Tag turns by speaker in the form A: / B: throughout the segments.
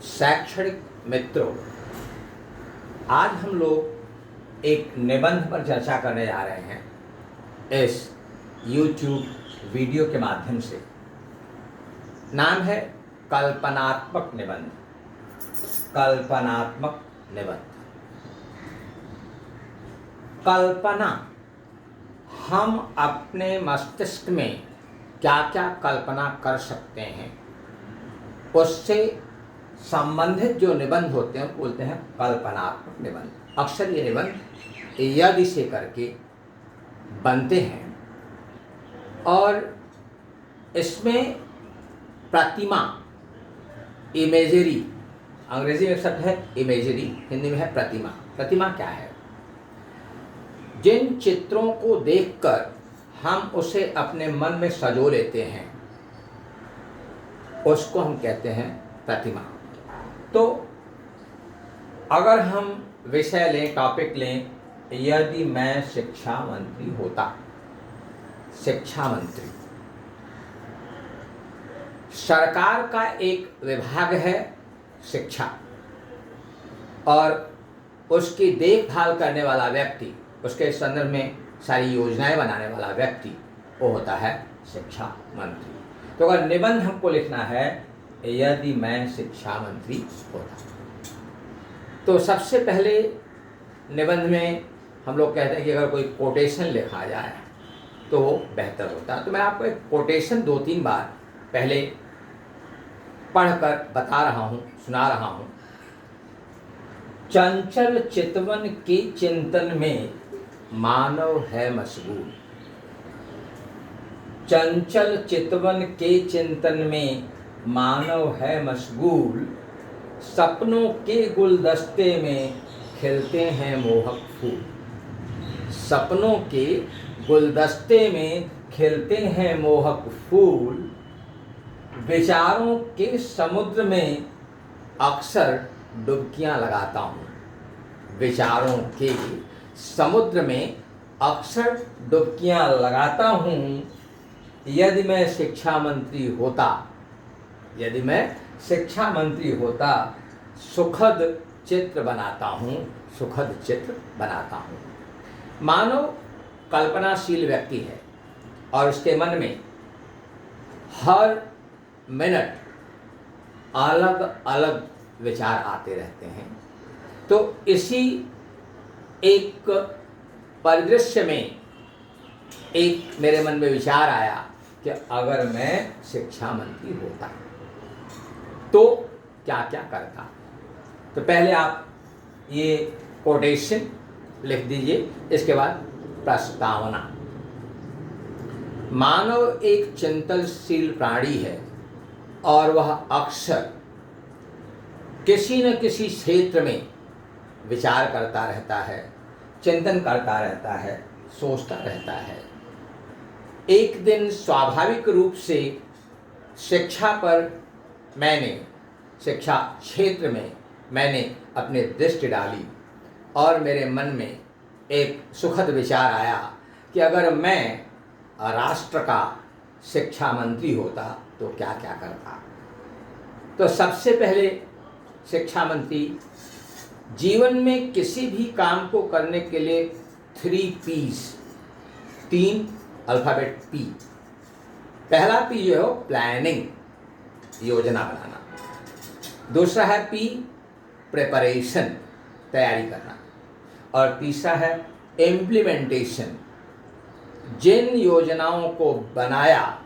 A: शैक्षणिक मित्रों, आज हम लोग एक निबंध पर चर्चा करने जा रहे हैं इस YouTube वीडियो के माध्यम से। नाम है कल्पनात्मक निबंध। कल्पनात्मक निबंध। कल्पना, हम अपने मस्तिष्क में क्या क्या कल्पना कर सकते हैं, उससे संबंधित जो निबंध होते हैं बोलते हैं कल्पनात्मक निबंध। अक्सर ये निबंध यदि से करके बनते हैं और इसमें प्रतिमा, इमेजरी, अंग्रेजी में शब्द है इमेजरी, हिंदी में है प्रतिमा। प्रतिमा क्या है? जिन चित्रों को देखकर हम उसे अपने मन में सजो लेते हैं उसको हम कहते हैं प्रतिमा। तो अगर हम विषय लें, टॉपिक लें, यदि मैं शिक्षा मंत्री होता। शिक्षा मंत्री सरकार का एक विभाग है शिक्षा, और उसकी देखभाल करने वाला व्यक्ति, उसके संदर्भ में सारी योजनाएं बनाने वाला व्यक्ति, वो होता है शिक्षा मंत्री। तो अगर निबंध हमको लिखना है यदि मैं शिक्षा मंत्री होता, तो सबसे पहले निबंध में हम लोग कहते हैं कि अगर कोई कोटेशन लिखा जाए तो वो बेहतर होता है। तो मैं आपको एक कोटेशन 2-3 बार पहले पढ़कर बता रहा हूँ, सुना रहा हूँ। चंचल चितवन के चिंतन में मानव है मशगूल। चंचल चितवन के चिंतन में मानव है मशगूल। सपनों के गुलदस्ते में खिलते हैं मोहक फूल। सपनों के गुलदस्ते में खिलते हैं मोहक फूल। विचारों के समुद्र में अक्सर डुबकियां लगाता हूँ। विचारों के समुद्र में अक्सर डुबकियां लगाता हूँ। यदि मैं शिक्षा मंत्री होता, यदि मैं शिक्षा मंत्री होता, सुखद चित्र बनाता हूँ, सुखद चित्र बनाता हूँ। मानव कल्पनाशील व्यक्ति है और उसके मन में हर मिनट अलग अलग विचार आते रहते हैं। तो इसी एक परिदृश्य में एक मेरे मन में विचार आया कि अगर मैं शिक्षा मंत्री होता तो क्या क्या करता। तो पहले आप ये कोटेशन लिख दीजिए, इसके बाद प्रस्तावना। मानव एक चिंतनशील प्राणी है और वह अक्सर किसी न किसी क्षेत्र में विचार करता रहता है, चिंतन करता रहता है, सोचता रहता है। एक दिन स्वाभाविक रूप से शिक्षा क्षेत्र में मैंने अपनी दृष्टि डाली और मेरे मन में एक सुखद विचार आया कि अगर मैं राष्ट्र का शिक्षा मंत्री होता तो क्या क्या करता। तो सबसे पहले शिक्षा मंत्री जीवन में किसी भी काम को करने के लिए 3 P's, 3 अल्फ़ाबेट P। पहला P जो है प्लानिंग, योजना बनाना। दूसरा है P प्रिपरेशन, तैयारी करना। और तीसरा है इम्प्लीमेंटेशन, जिन योजनाओं को बनाया,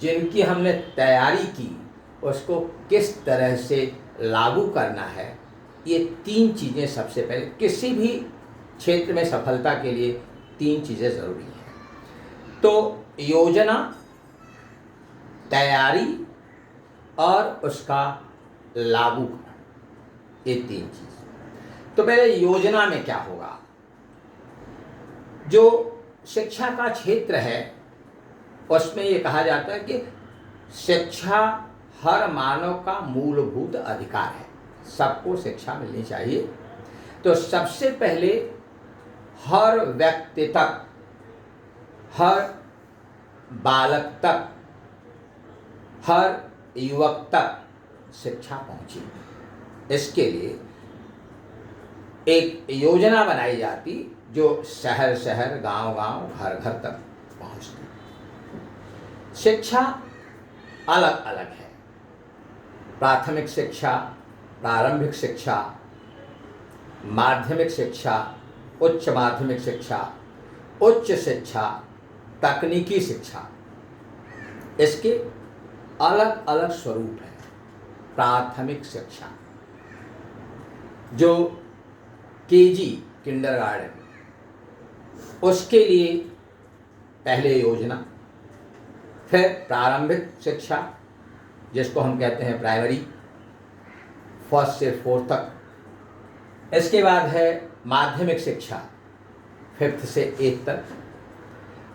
A: जिनकी हमने तैयारी की, उसको किस तरह से लागू करना है। ये 3 चीज़ें सबसे पहले, किसी भी क्षेत्र में सफलता के लिए 3 चीज़ें ज़रूरी हैं। तो योजना, तैयारी और उसका लागू करना, ये 3 चीज़। तो पहले योजना में क्या होगा? जो शिक्षा का क्षेत्र है उसमें ये कहा जाता है कि शिक्षा हर मानव का मूलभूत अधिकार है, सबको शिक्षा मिलनी चाहिए। तो सबसे पहले हर व्यक्ति तक, हर बालक तक, हर युवक तक शिक्षा पहुंची। इसके लिए एक योजना बनाई जाती जो शहर शहर, गांव गांव, घर घर तक पहुंचती। शिक्षा अलग अलग है। प्राथमिक शिक्षा, प्रारंभिक शिक्षा, माध्यमिक शिक्षा, उच्च माध्यमिक शिक्षा, उच्च शिक्षा, तकनीकी शिक्षा, इसके अलग अलग स्वरूप हैं। प्राथमिक शिक्षा जो केजी, किंडरगार्टन, उसके लिए पहले योजना, फिर प्रारंभिक शिक्षा जिसको हम कहते हैं प्राइमरी, 1 से 4 तक। इसके बाद है माध्यमिक शिक्षा, 5 से 8 तक।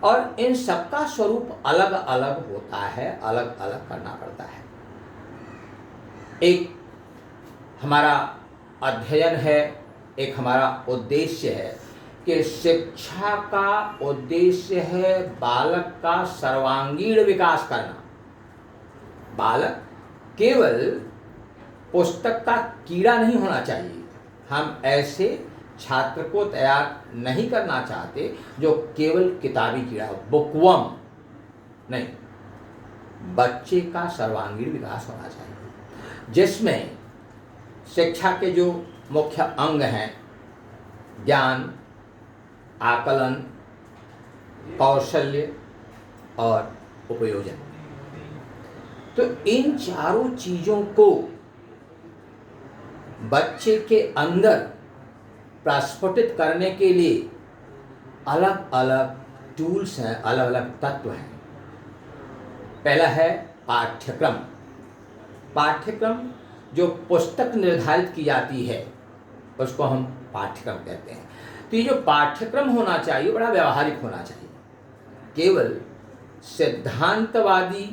A: और इन सबका स्वरूप अलग अलग होता है, अलग अलग करना पड़ता है। एक हमारा अध्ययन है, एक हमारा उद्देश्य है कि शिक्षा का उद्देश्य है बालक का सर्वांगीण विकास करना। बालक केवल पुस्तक का कीड़ा नहीं होना चाहिए। हम ऐसे छात्र को तैयार नहीं करना चाहते जो केवल किताबी कीड़ा हो, बुकवर्म नहीं। बच्चे का सर्वांगीण विकास होना चाहिए जिसमें शिक्षा के जो मुख्य अंग हैं, ज्ञान, आकलन, कौशल्य और उपयोजन। तो इन चारों चीजों को बच्चे के अंदर प्रस्फुटित करने के लिए अलग अलग टूल्स हैं, अलग अलग तत्व हैं। पहला है पाठ्यक्रम। पाठ्यक्रम जो पुस्तक निर्धारित की जाती है उसको हम पाठ्यक्रम कहते हैं। तो ये जो पाठ्यक्रम होना चाहिए बड़ा व्यावहारिक होना चाहिए। केवल सिद्धांतवादी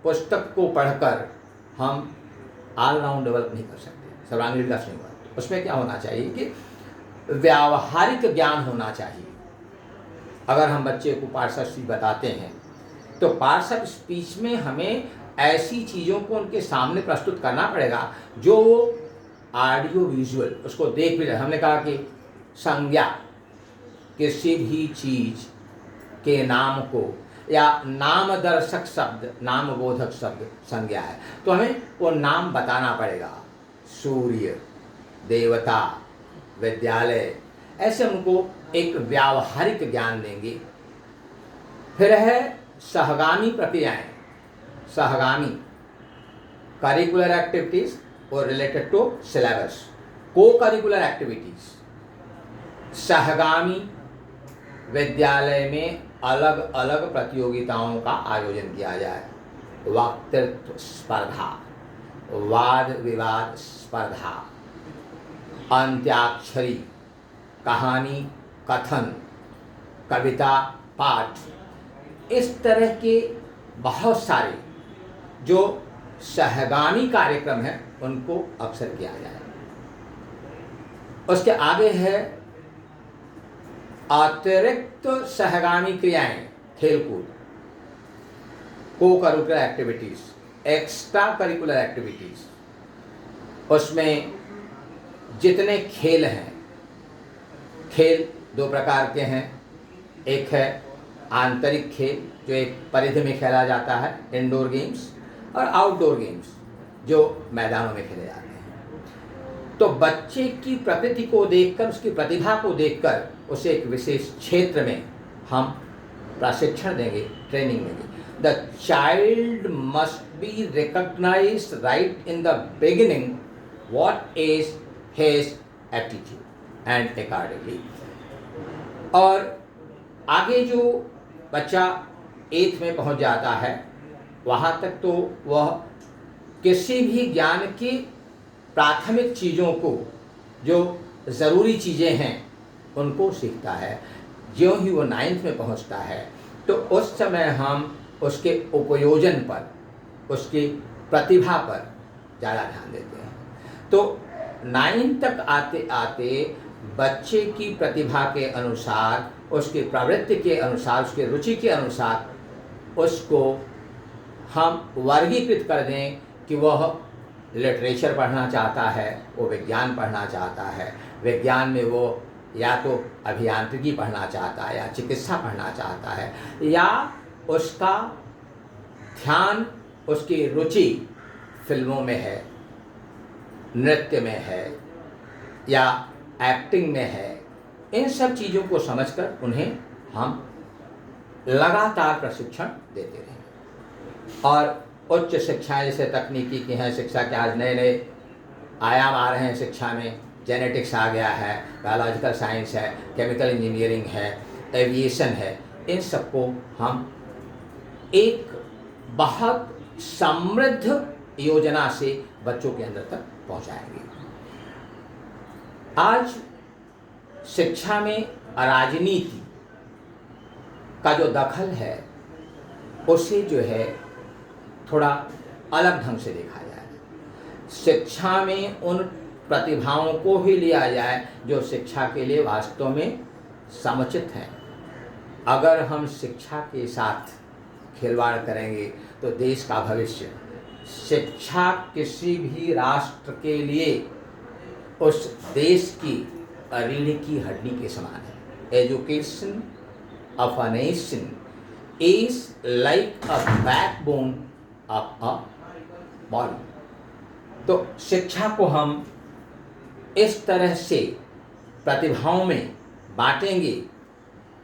A: पुस्तक को पढ़कर हम ऑलराउंड डेवलप नहीं कर सकते, सर्वांगीण विकास नहीं होगा। उसमें क्या होना चाहिए कि व्यावहारिक ज्ञान होना चाहिए। अगर हम बच्चे को पार्ट्स ऑफ स्पीच बताते हैं तो पार्ट्स ऑफ स्पीच में हमें ऐसी चीज़ों को उनके सामने प्रस्तुत करना पड़ेगा जो वो ऑडियो विजुअल उसको देख भी रहे। हमने कहा कि संज्ञा किसी भी चीज के नाम को या नामदर्शक शब्द, नामबोधक शब्द संज्ञा है, तो हमें वो नाम बताना पड़ेगा। सूर्य, देवता, विद्यालय, ऐसे उनको एक व्यावहारिक ज्ञान देंगे। फिर है सहगामी प्रक्रियाएं। सहगामी करिकुलर एक्टिविटीज और रिलेटेड टू सिलेबस, को करिकुलर एक्टिविटीज। सहगामी विद्यालय में अलग अलग प्रतियोगिताओं का आयोजन किया जाए। वक्तृत्व स्पर्धा, वाद विवाद स्पर्धा, अंत्याक्षरी, कहानी कथन, कविता पाठ, इस तरह के बहुत सारे जो सहगामी कार्यक्रम हैं उनको अक्सर किया जाए। उसके आगे है अतिरिक्त सहगामी क्रियाएं, खेलकूद, को curricular activities, extra curricular activities. उसमें जितने खेल हैं, खेल 2 प्रकार के हैं। एक है आंतरिक खेल जो एक परिधि में खेला जाता है, इंडोर गेम्स, और आउटडोर गेम्स जो मैदानों में खेले जाते हैं। तो बच्चे की प्रकृति को देखकर, उसकी प्रतिभा को देखकर उसे एक विशेष क्षेत्र में हम प्रशिक्षण देंगे, ट्रेनिंग देंगे। The child must be recognised right in the beginning what is his aptitude and accordingly. और आगे जो बच्चा 8th में पहुंच जाता है वहाँ तक तो वह किसी भी ज्ञान की प्राथमिक चीज़ों को, जो ज़रूरी चीज़ें हैं, उनको सीखता है। ज्यों ही वो 9th में पहुंचता है तो उस समय हम उसके उपयोजन पर, उसकी प्रतिभा पर ज़्यादा ध्यान देते हैं। तो 9th तक आते आते बच्चे की प्रतिभा के अनुसार, उसकी प्रवृत्ति के अनुसार, उसके रुचि के अनुसार उसको हम वर्गीकृत कर दें कि वह लिटरेचर पढ़ना चाहता है, वो विज्ञान पढ़ना चाहता है, विज्ञान में वो या तो अभियांत्रिकी पढ़ना चाहता है या चिकित्सा पढ़ना चाहता है, या उसका ध्यान, उसकी रुचि फिल्मों में है, नृत्य में है या एक्टिंग में है, इन सब चीज़ों को समझकर उन्हें हम लगातार प्रशिक्षण देते रहें। और उच्च शिक्षाएं जैसे तकनीकी की हैं, शिक्षा के आज नए नए आयाम आ रहे हैं शिक्षा में, जेनेटिक्स आ गया है, बायोलॉजिकल साइंस है, केमिकल इंजीनियरिंग है, एविएशन है, इन सबको हम एक बहुत समृद्ध योजना से बच्चों के अंदर तक पहुंचाएंगे। आज शिक्षा में राजनीति का जो दखल है उसे जो है थोड़ा अलग ढंग से देखा जाए। शिक्षा में उन प्रतिभाओं को ही लिया जाए जो शिक्षा के लिए वास्तव में समुचित हैं। अगर हम शिक्षा के साथ खिलवाड़ करेंगे तो देश का भविष्य, शिक्षा किसी भी राष्ट्र के लिए उस देश की रीढ़ की हड्डी के समान है। Education of a nation is like a backbone of a body. तो शिक्षा को हम इस तरह से प्रतिभाओं में बांटेंगे।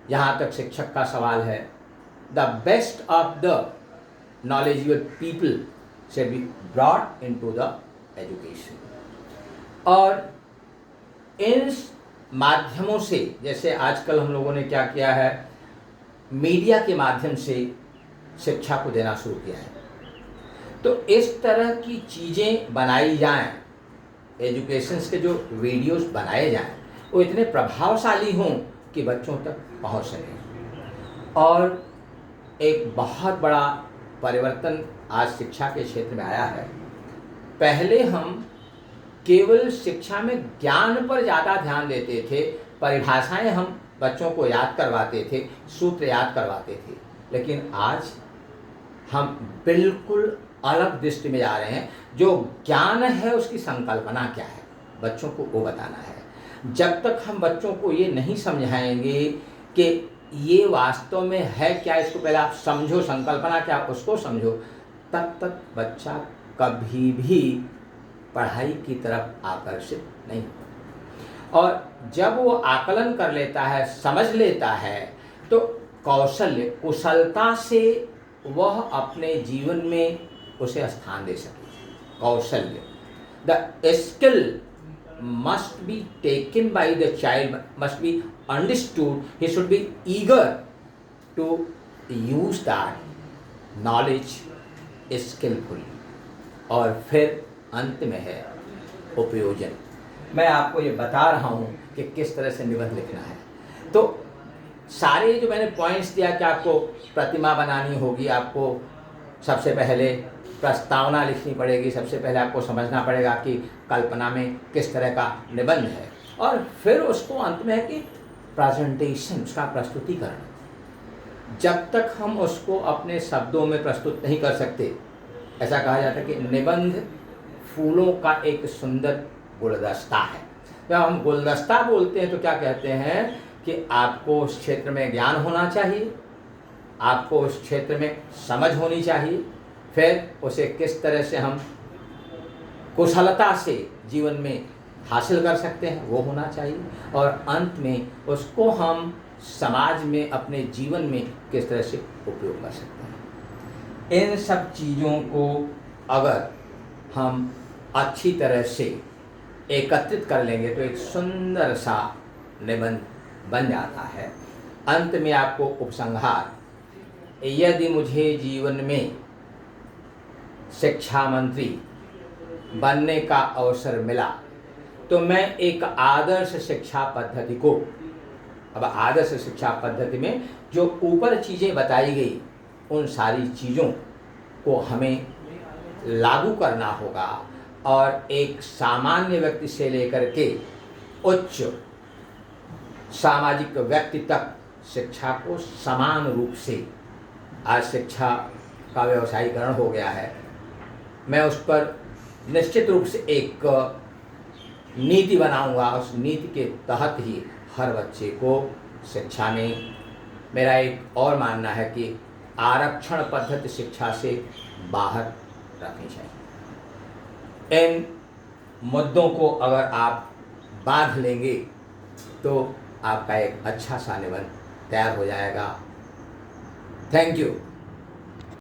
A: यहाँ तक शिक्षक का सवाल है, the best of the knowledgeable people should be brought into the education। और इन माध्यमों से, जैसे आजकल हम लोगों ने क्या किया है, मीडिया के माध्यम से शिक्षा को देना शुरू किया है। तो इस तरह की चीज़ें बनाई जाएं, एजुकेशन के जो वीडियोस बनाए जाएं वो इतने प्रभावशाली हों कि बच्चों तक पहुंच सकें। और एक बहुत बड़ा परिवर्तन आज शिक्षा के क्षेत्र में आया है। पहले हम केवल शिक्षा में ज्ञान पर ज़्यादा ध्यान देते थे, परिभाषाएं हम बच्चों को याद करवाते थे, सूत्र याद करवाते थे, लेकिन आज हम बिल्कुल अलग दृष्टि में जा रहे हैं। जो ज्ञान है उसकी संकल्पना क्या है, बच्चों को वो बताना है। जब तक हम बच्चों को ये नहीं समझाएंगे कि ये वास्तव में है क्या, इसको पहले आप समझो, संकल्पना क्या उसको समझो, तब तक बच्चा कभी भी पढ़ाई की तरफ आकर्षित नहीं होगा। और जब वो आकलन कर लेता है, समझ लेता है, तो कौशल्य, कुशलता से वह अपने जीवन में उसे स्थान दे सके। कौशल्य, the skill must be taken by the child, must be understood. He should be eager to use that knowledge skillfully। और फिर अंत में है उपयोजन। मैं आपको ये बता रहा हूँ कि किस तरह से निबंध लिखना है। तो सारे जो मैंने पॉइंट्स दिया कि आपको प्रतिमा बनानी होगी, आपको सबसे पहले प्रस्तावना लिखनी पड़ेगी, सबसे पहले आपको समझना पड़ेगा कि कल्पना में किस तरह का निबंध है, और फिर उसको अंत में है कि प्रेजेंटेशन, उसका प्रस्तुतिकरण। जब तक हम उसको अपने शब्दों में प्रस्तुत नहीं कर सकते, ऐसा कहा जाता है कि निबंध फूलों का एक सुंदर गुलदस्ता है। जब हम गुलदस्ता बोलते हैं तो क्या कहते हैं कि आपको उस क्षेत्र में ज्ञान होना चाहिए, आपको उस क्षेत्र में समझ होनी चाहिए, फिर उसे किस तरह से हम कुशलता से जीवन में हासिल कर सकते हैं वो होना चाहिए, और अंत में उसको हम समाज में, अपने जीवन में किस तरह से उपयोग कर सकते हैं। इन सब चीज़ों को अगर हम अच्छी तरह से एकत्रित कर लेंगे तो एक सुंदर सा निबंध बन जाता है। अंत में आपको उपसंहार, यदि मुझे जीवन में शिक्षा मंत्री बनने का अवसर मिला तो मैं एक आदर्श शिक्षा पद्धति को, अब आदर्श शिक्षा पद्धति में जो ऊपर चीज़ें बताई गई उन सारी चीज़ों को हमें लागू करना होगा, और एक सामान्य व्यक्ति से लेकर के उच्च सामाजिक व्यक्ति तक शिक्षा को समान रूप से, आज शिक्षा का व्यवसायीकरण हो गया है, मैं उस पर निश्चित रूप से एक नीति बनाऊंगा। उस नीति के तहत ही हर बच्चे को शिक्षा में, मेरा एक और मानना है कि आरक्षण पद्धति शिक्षा से बाहर रखनी चाहिए। इन मुद्दों को अगर आप बांध लेंगे तो आपका एक अच्छा सा निबंध तैयार हो जाएगा। Thank you.